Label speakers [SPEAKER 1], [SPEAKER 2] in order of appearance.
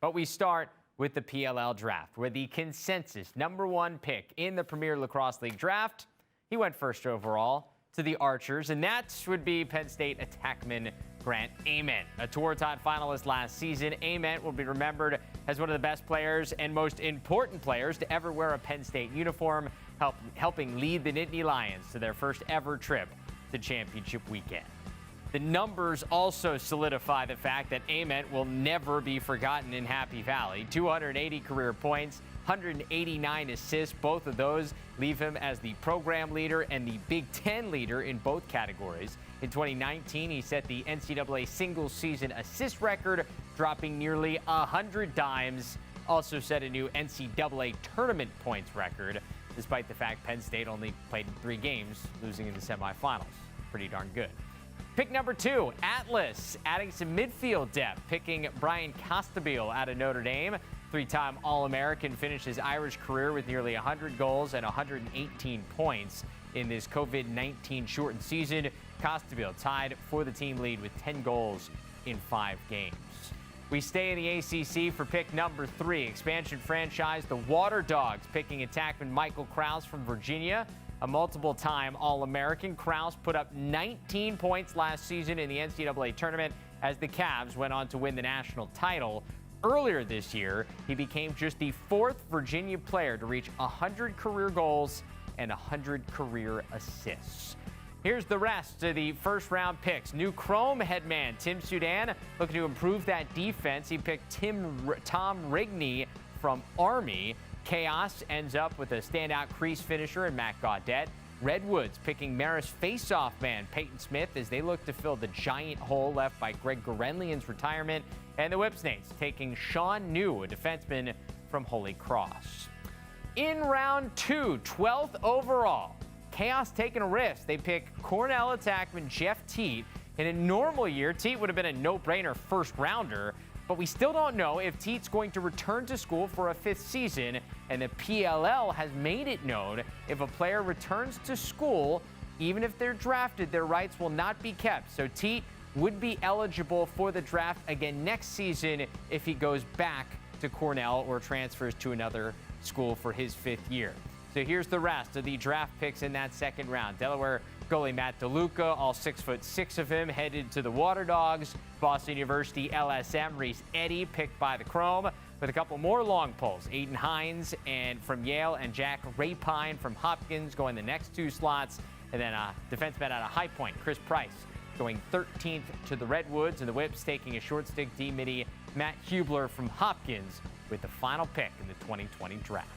[SPEAKER 1] But we start with the PLL draft, where the consensus #1 pick in the Premier Lacrosse League draft, he went first overall to the Archers, and that would be Penn State attackman Grant Ament. A Tour-Tide finalist last season, Ament will be remembered as one of the best players and most important players to ever wear a Penn State uniform, helping lead the Nittany Lions to their first ever trip to championship weekend. The numbers also solidify the fact that Ament will never be forgotten in Happy Valley. 280 career points, 189 assists. Both of those leave him as the program leader and the Big Ten leader in both categories. In 2019, he set the NCAA single-season assist record, dropping nearly 100 dimes. Also set a new NCAA tournament points record, despite the fact Penn State only played 3 games, losing in the semifinals. Pretty darn good. Pick #2, Atlas, adding some midfield depth, picking Brian Costabile out of Notre Dame. 3-time All-American, finished his Irish career with nearly 100 goals and 118 points in this COVID-19 shortened season. Costabile tied for the team lead with 10 goals in 5 games. We stay in the ACC for pick #3, expansion franchise, the Water Dogs, picking attackman Michael Krause from Virginia. A multiple-time All-American, Krause put up 19 points last season in the NCAA tournament as the Cavs went on to win the national title. Earlier this year, he became just the 4th Virginia player to reach 100 career goals and 100 career assists. Here's the rest of the first-round picks. New Chrome headman Tim Sudan looking to improve that defense. He picked Tom Rigney from Army. Chaos ends up with a standout crease finisher in Matt Gaudette. Redwoods picking Marist faceoff man Peyton Smith as they look to fill the giant hole left by Greg Gorenlian's retirement. And the Whipsnakes taking Sean New, a defenseman from Holy Cross. In round 2, 12th overall, Chaos taking a risk. They pick Cornell attackman Jeff Teat. In a normal year, Teat would have been a no-brainer first-rounder, but we still don't know if Teat's going to return to school for a 5th season, and the PLL has made it known if a player returns to school, even if they're drafted, their rights will not be kept. So Teat would be eligible for the draft again next season if he goes back to Cornell or transfers to another school for his 5th year. So here's the rest of the draft picks in that second round. Delaware goalie Matt DeLuca, all 6'6" of him, headed to the Water Dogs. Boston University LSM Reese Eddy picked by the Chrome, with a couple more long pulls. Aiden Hines and from Yale and Jack Rapine from Hopkins going the next 2 slots. And then a defenseman out of High Point, Chris Price, going 13th to the Redwoods, and the Whips taking a short stick D-midi Matt Hubler from Hopkins with the final pick in the 2020 draft.